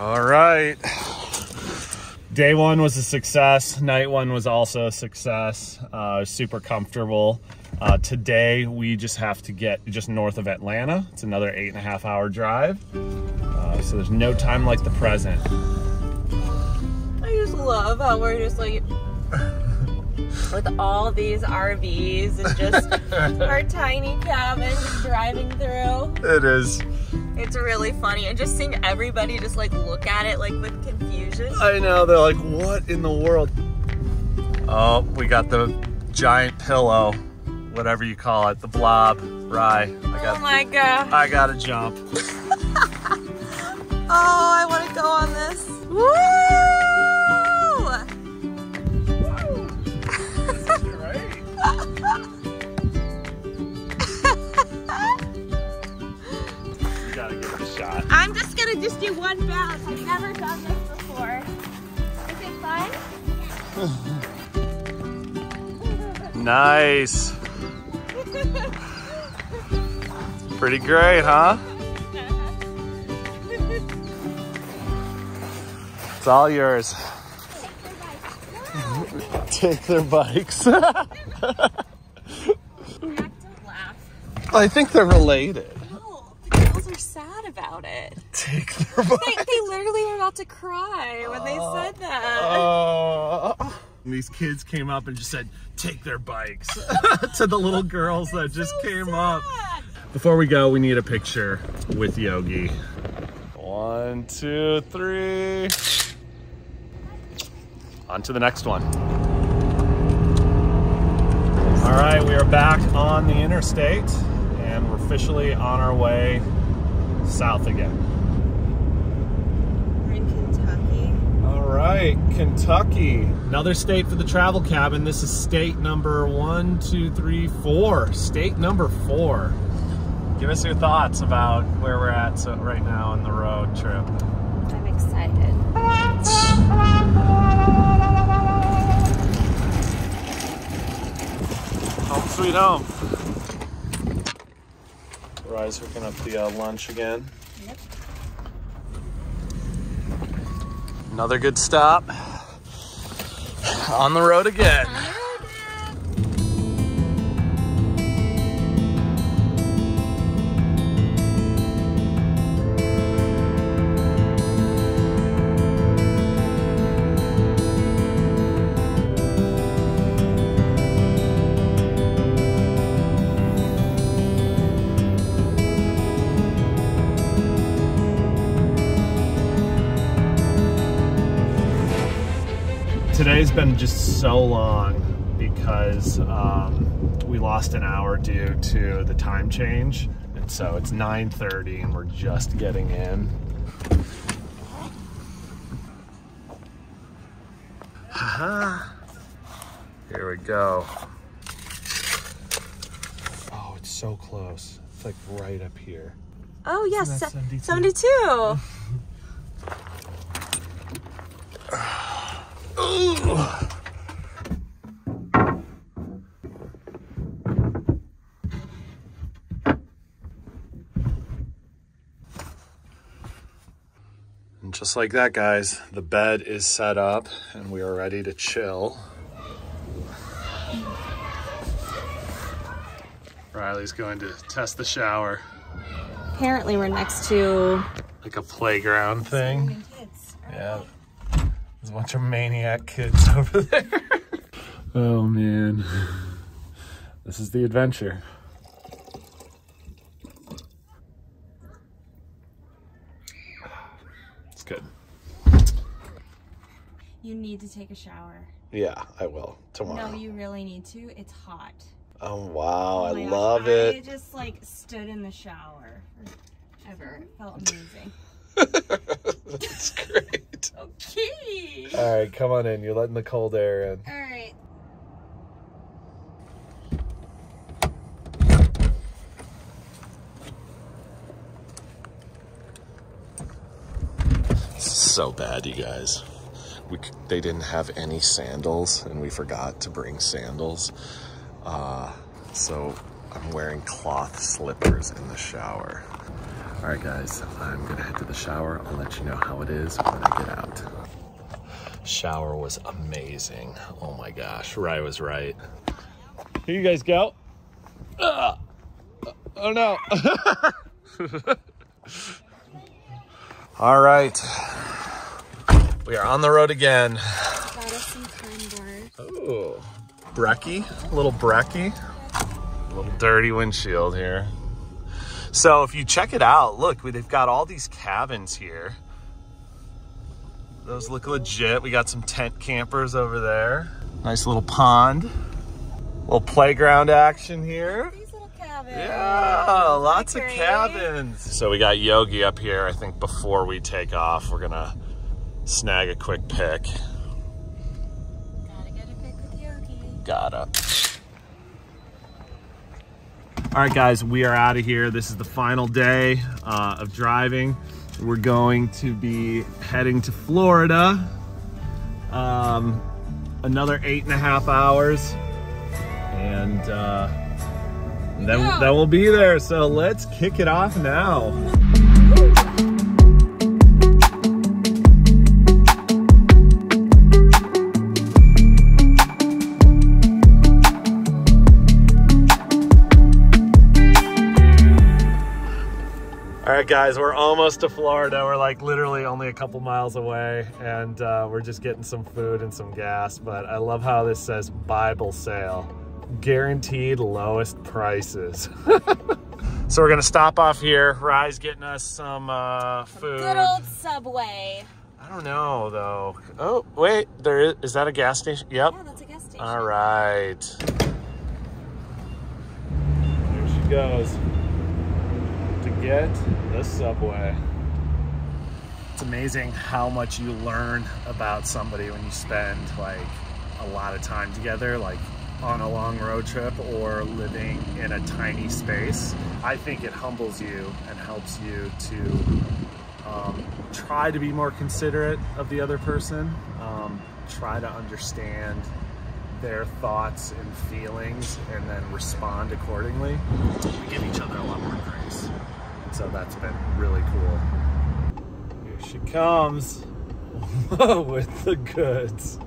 All right. Day one was a success. Night one was also a success. Super comfortable. Today we just have to get just north of Atlanta. It's another 8.5 hour drive. So there's no time like the present. I just love how we're just like with all these RVs and just our tiny cabin just driving through. It is. It's really funny, and just seeing everybody just like look at it like with confusion. I know, they're like, what in the world? Oh, we got the giant pillow, whatever you call it, the blob, Rye. Oh my God. I gotta jump. Oh, I want to go on this. Woo! Great. You gotta give it a shot. I'm just gonna do one bounce. I've never done this before. Is it fun? Nice. Pretty great, huh? It's all yours. Take their bikes. Don't laugh. I think they're related. No, the girls are sad about it. Take their bikes. They literally were about to cry when they said that. These kids came up and just said, take their bikes to the little girls that just came up. Before we go, we need a picture with Yogi. 1, 2, 3. On to the next one. All right, we are back on the interstate and we're officially on our way south again. We're in Kentucky. All right, Kentucky. Another state for the travel cabin. This is state number 1, 2, 3, 4. State number 4. Give us your thoughts about where we're at right now on the road trip. I'm excited. Home sweet home. Rye's hooking up the lunch again. Yep. Another good stop. On the road again. Today's been just so long because we lost an hour due to the time change, and so it's 9:30 and we're just getting in. Here we go. Oh, it's so close. It's like right up here. Oh yes, 72. 72. And just like that, guys, the bed is set up and we are ready to chill. Riley's going to test the shower. Apparently we're next to Like a playground thing. kids. Yeah. There's a bunch of maniac kids over there. Oh man. This is the adventure. It's good. You need to take a shower. Yeah, I will tomorrow. No, you really need to. It's hot. Oh wow, Oh my I gosh, love I it. just like stood in the shower forever. It felt amazing. That's great. Okay. All right, come on in. You're letting the cold air in. All right. So bad, you guys. They didn't have any sandals and we forgot to bring sandals. So I'm wearing cloth slippers in the shower. All right, guys, I'm gonna head to the shower. I'll let you know how it is when I get out. Shower was amazing. Oh my gosh, Rye was right. Here you guys go. Oh no. All right, we are on the road again. Got us some time bars. Oh, brekkie, a little brekkie. A little dirty windshield here. So if you check it out, look, they've got all these cabins here. Those look legit. We got some tent campers over there. Nice little pond. Little playground action here. These little cabins. Yeah, lots of cabins. So we got Yogi up here. I think before we take off, we're gonna snag a quick pic. Gotta get a pic with Yogi. Gotta. All right, guys, we are out of here. This is the final day of driving. We're going to be heading to Florida. Another 8.5 hours. And then we'll be there. So let's kick it off now. All right, guys, we're almost to Florida. We're like literally only a couple miles away, and we're just getting some food and some gas. But I love how this says Bible sale, guaranteed lowest prices. So we're gonna stop off here. Rye's getting us some food. Good old Subway. I don't know though. Oh wait, there is that a gas station? Yep. Yeah, that's a gas station. All right. There she goes. To get the Subway. It's amazing how much you learn about somebody when you spend like a lot of time together, like on a long road trip or living in a tiny space. I think it humbles you and helps you to try to be more considerate of the other person, try to understand their thoughts and feelings and then respond accordingly. We give each other a lot more grace. And so that's been really cool. Here she comes with the goods.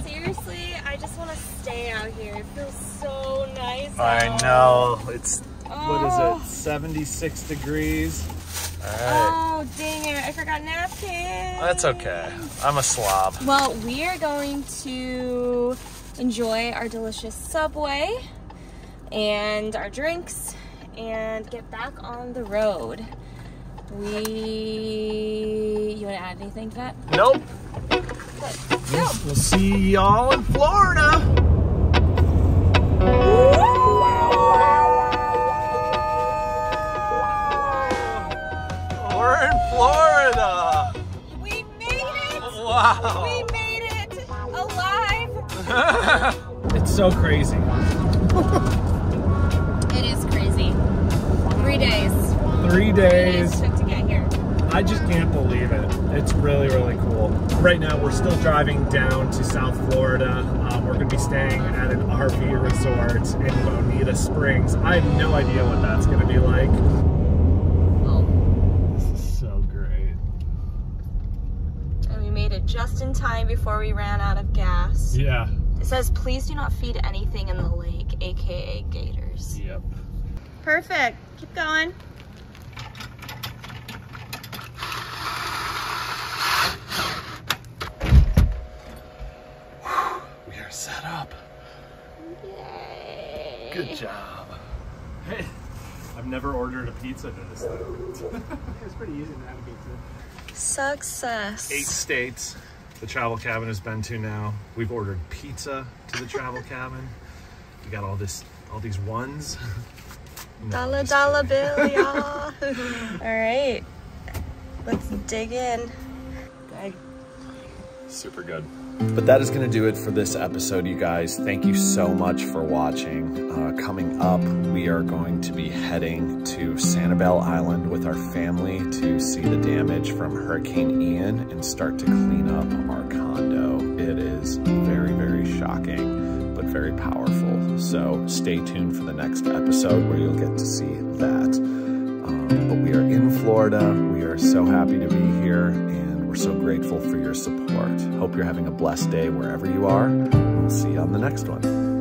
Seriously, I just want to stay out here. It feels so nice I out. know. It's, what is it, 76 degrees? All right. Oh, dang it. I forgot napkins. That's okay. I'm a slob. Well, we are going to enjoy our delicious Subway and our drinks and get back on the road. You want to add anything to that? Nope. Good. Go. We'll see y'all in Florida. We're in Florida. We made it. Wow. We made it alive. It's so crazy. It is crazy. 3 days. 3 days. Took to get here. I just can't believe it. It's really, really cool. Right now, we're still driving down to South Florida. We're going to be staying at an RV resort in Bonita Springs. I have no idea what that's going to be like. Oh. This is so great. And we made it just in time before we ran out of gas. Yeah. It says, please do not feed anything in the lake, aka gators. Yep. Perfect. Keep going. We are set up. Yay. Good job. Hey, I've never ordered a pizza to this thing. It's pretty easy to navigate to. Success. 8 states the travel cabin has been to now. We've ordered pizza to the travel cabin. We got all these ones. No, Dollar bill, y'all. All right, let's dig in. Good. Super good. But that is going to do it for this episode, you guys. Thank you so much for watching. Coming up, we are going to be heading to Sanibel Island with our family to see the damage from Hurricane Ian and start to clean up our condo. It is very, very shocking, but very powerful. So stay tuned for the next episode where you'll get to see that. But we are Florida. We are so happy to be here, and we're so grateful for your support. Hope you're having a blessed day wherever you are. We'll see you on the next one.